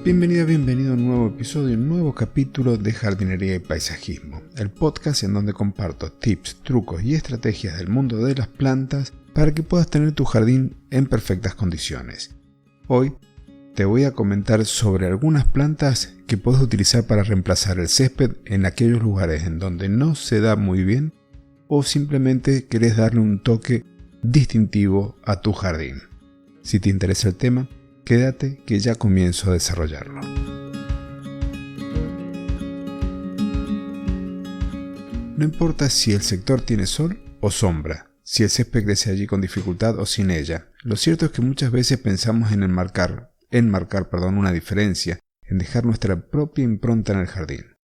Bienvenido a un nuevo episodio, un nuevo capítulo de Jardinería y Paisajismo, el podcast en donde comparto tips, trucos y estrategias del mundo de las plantas para que puedas tener tu jardín en perfectas condiciones. Hoy te voy a comentar sobre algunas plantas que puedes utilizar para reemplazar el césped en aquellos lugares en donde no se da muy bien o simplemente querés darle un toque distintivo a tu jardín. Si te interesa el tema, quédate que ya comienzo a desarrollarlo. No importa si el sector tiene sol o sombra, si el césped crece allí con dificultad o sin ella. Lo cierto es que muchas veces pensamos en enmarcar una diferencia, en dejar nuestra propia impronta en el jardín.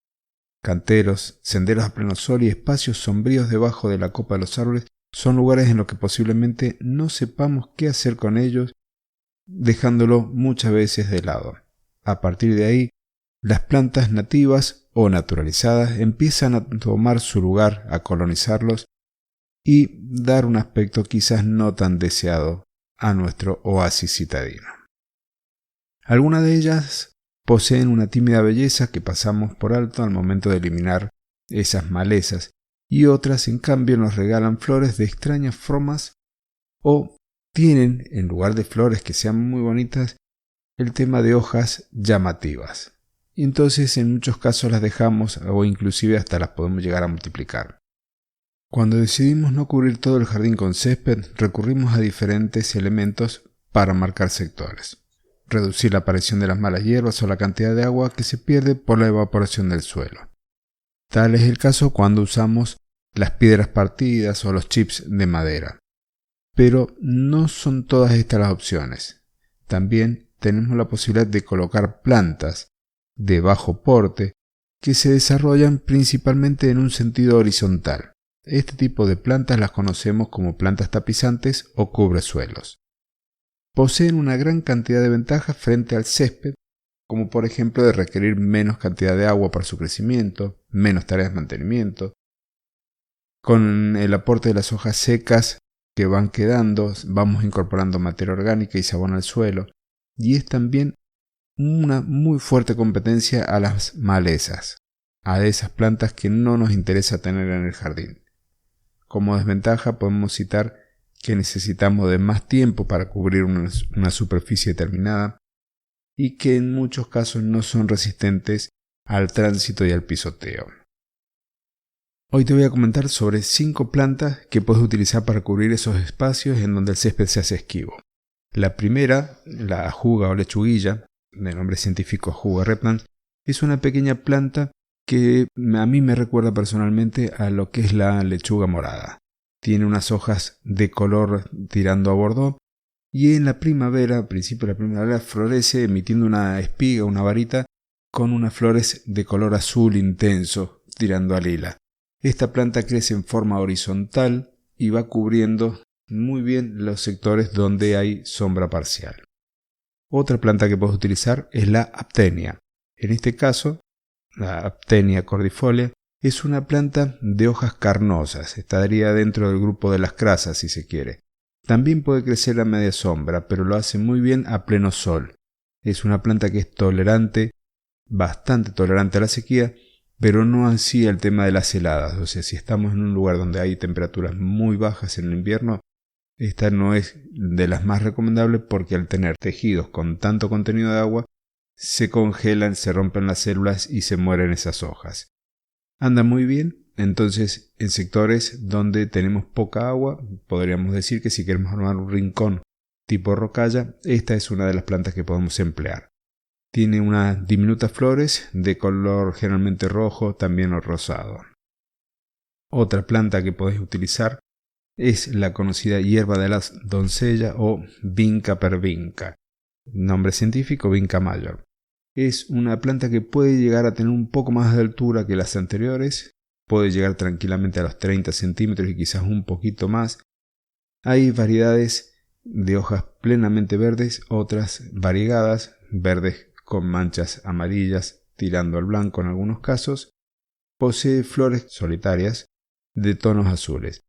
Canteros, senderos a pleno sol y espacios sombríos debajo de la copa de los árboles son lugares en los que posiblemente no sepamos qué hacer con ellos, dejándolo muchas veces de lado. A partir de ahí, las plantas nativas o naturalizadas empiezan a tomar su lugar, a colonizarlos y dar un aspecto quizás no tan deseado a nuestro oasis citadino. Algunas de ellas poseen una tímida belleza que pasamos por alto al momento de eliminar esas malezas, y otras en cambio nos regalan flores de extrañas formas o tienen, en lugar de flores que sean muy bonitas, el tema de hojas llamativas. Y entonces en muchos casos las dejamos o inclusive hasta las podemos llegar a multiplicar. Cuando decidimos no cubrir todo el jardín con césped, recurrimos a diferentes elementos para marcar sectores. Reducir la aparición de las malas hierbas o la cantidad de agua que se pierde por la evaporación del suelo. Tal es el caso cuando usamos las piedras partidas o los chips de madera. Pero no son todas estas las opciones. También tenemos la posibilidad de colocar plantas de bajo porte que se desarrollan principalmente en un sentido horizontal. Este tipo de plantas las conocemos como plantas tapizantes o cubresuelos. Poseen una gran cantidad de ventajas frente al césped, como por ejemplo de requerir menos cantidad de agua para su crecimiento, menos tareas de mantenimiento. Con el aporte de las hojas secas que van quedando, vamos incorporando materia orgánica y sabón al suelo, y es también una muy fuerte competencia a las malezas, a esas plantas que no nos interesa tener en el jardín. Como desventaja podemos citar que necesitamos de más tiempo para cubrir una superficie determinada y que en muchos casos no son resistentes al tránsito y al pisoteo. Hoy te voy a comentar sobre 5 plantas que puedes utilizar para cubrir esos espacios en donde el césped se hace esquivo. La primera, la ajuga o lechuguilla, de nombre científico Ajuga reptans, es una pequeña planta que a mí me recuerda personalmente a lo que es la lechuga morada. Tiene unas hojas de color tirando a bordó y en la primavera, a principio de la primavera, florece emitiendo una espiga, una varita, con unas flores de color azul intenso tirando a lila. Esta planta crece en forma horizontal y va cubriendo muy bien los sectores donde hay sombra parcial. Otra planta que puedes utilizar es la aptenia. En este caso, la Aptenia cordifolia es una planta de hojas carnosas, estaría dentro del grupo de las crasas si se quiere. También puede crecer a media sombra, pero lo hace muy bien a pleno sol. Es una planta que es tolerante, bastante tolerante a la sequía, pero no así el tema de las heladas. O sea, si estamos en un lugar donde hay temperaturas muy bajas en el invierno, esta no es de las más recomendables porque al tener tejidos con tanto contenido de agua, se congelan, se rompen las células y se mueren esas hojas. Anda muy bien, entonces en sectores donde tenemos poca agua, podríamos decir que si queremos armar un rincón tipo rocalla, esta es una de las plantas que podemos emplear. Tiene unas diminutas flores de color generalmente rojo, también o rosado. Otra planta que podéis utilizar es la conocida hierba de la doncella o Vinca pervinca, nombre científico Vinca major. Es una planta que puede llegar a tener un poco más de altura que las anteriores, puede llegar tranquilamente a los 30 centímetros y quizás un poquito más. Hay variedades de hojas plenamente verdes, otras variegadas, verdes con manchas amarillas tirando al blanco en algunos casos. Posee flores solitarias de tonos azules.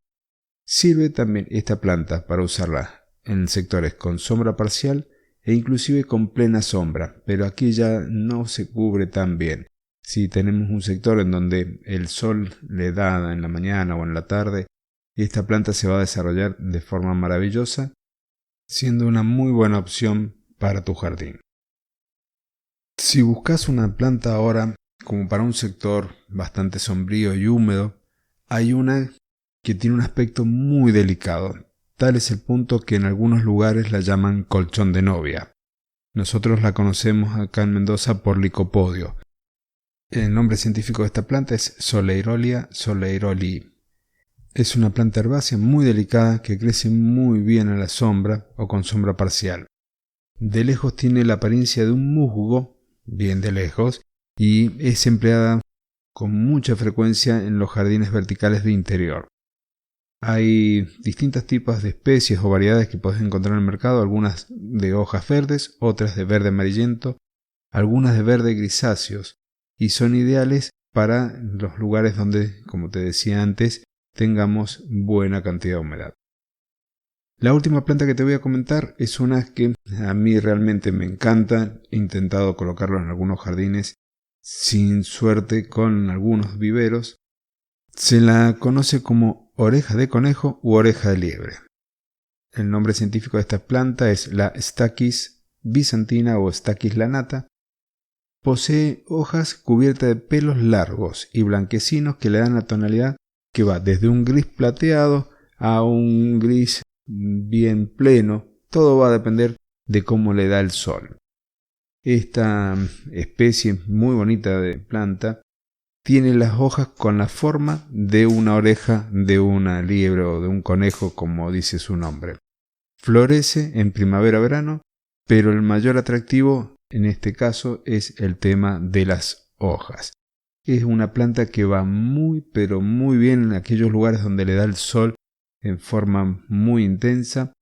Sirve también esta planta para usarla en sectores con sombra parcial e inclusive con plena sombra, pero aquí ya no se cubre tan bien. Si tenemos un sector en donde el sol le da en la mañana o en la tarde, esta planta se va a desarrollar de forma maravillosa, siendo una muy buena opción para tu jardín. Si buscas una planta ahora como para un sector bastante sombrío y húmedo, hay una que tiene un aspecto muy delicado. Tal es el punto que en algunos lugares la llaman colchón de novia. Nosotros la conocemos acá en Mendoza por licopodio. El nombre científico de esta planta es Soleirolia soleirolii. Es una planta herbácea muy delicada que crece muy bien a la sombra o con sombra parcial. De lejos tiene la apariencia de un musgo, bien de lejos, y es empleada con mucha frecuencia en los jardines verticales de interior. Hay distintos tipos de especies o variedades que puedes encontrar en el mercado, algunas de hojas verdes, otras de verde amarillento, algunas de verde grisáceos, y son ideales para los lugares donde, como te decía antes, tengamos buena cantidad de humedad. La última planta que te voy a comentar es una que a mí realmente me encanta. He intentado colocarlo en algunos jardines sin suerte con algunos viveros. Se la conoce como oreja de conejo u oreja de liebre. El nombre científico de esta planta es la Stachys byzantina o Stachys lanata. Posee hojas cubiertas de pelos largos y blanquecinos que le dan la tonalidad que va desde un gris plateado a un gris bien pleno. Todo va a depender de cómo le da el sol. Esta especie muy bonita de planta tiene las hojas con la forma de una oreja de una liebre o de un conejo, como dice su nombre. Florece en primavera-verano, pero el mayor atractivo en este caso es el tema de las hojas. Es una planta que va muy pero muy bien en aquellos lugares donde le da el sol en forma muy intensa,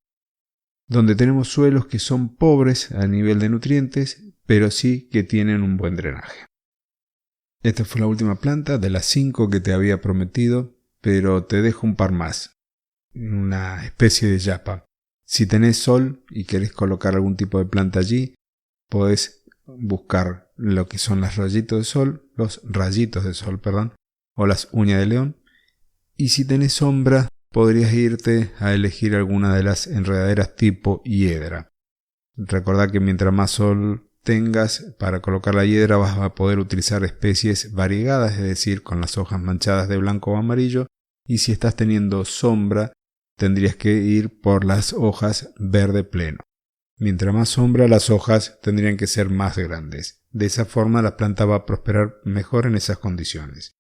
donde tenemos suelos que son pobres a nivel de nutrientes, pero sí que tienen un buen drenaje. Esta fue la última planta de las 5 que te había prometido, pero te dejo un par más. Una especie de yapa. Si tenés sol y querés colocar algún tipo de planta allí, podés buscar lo que son los rayitos de sol, o las uñas de león. Y si tenés sombra, podrías irte a elegir alguna de las enredaderas tipo hiedra. Recordá que mientras más sol tengas para colocar la hiedra vas a poder utilizar especies variegadas, es decir, con las hojas manchadas de blanco o amarillo, y si estás teniendo sombra tendrías que ir por las hojas verde pleno. Mientras más sombra, las hojas tendrían que ser más grandes. De esa forma la planta va a prosperar mejor en esas condiciones.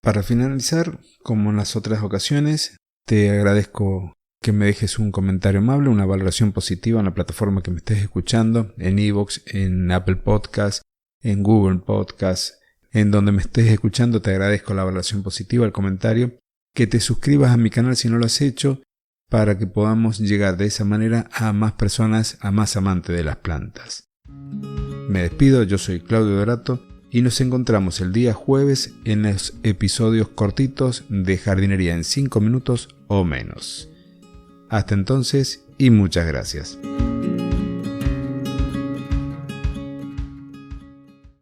Para finalizar, como en las otras ocasiones, te agradezco que me dejes un comentario amable, una valoración positiva en la plataforma que me estés escuchando, en iVoox, en Apple Podcast, en Google Podcast, en donde me estés escuchando. Te agradezco la valoración positiva, el comentario, que te suscribas a mi canal si no lo has hecho, para que podamos llegar de esa manera a más personas, a más amantes de las plantas. Me despido, yo soy Claudio Dorato y nos encontramos el día jueves en los episodios cortitos de jardinería en 5 minutos o menos. Hasta entonces y muchas gracias.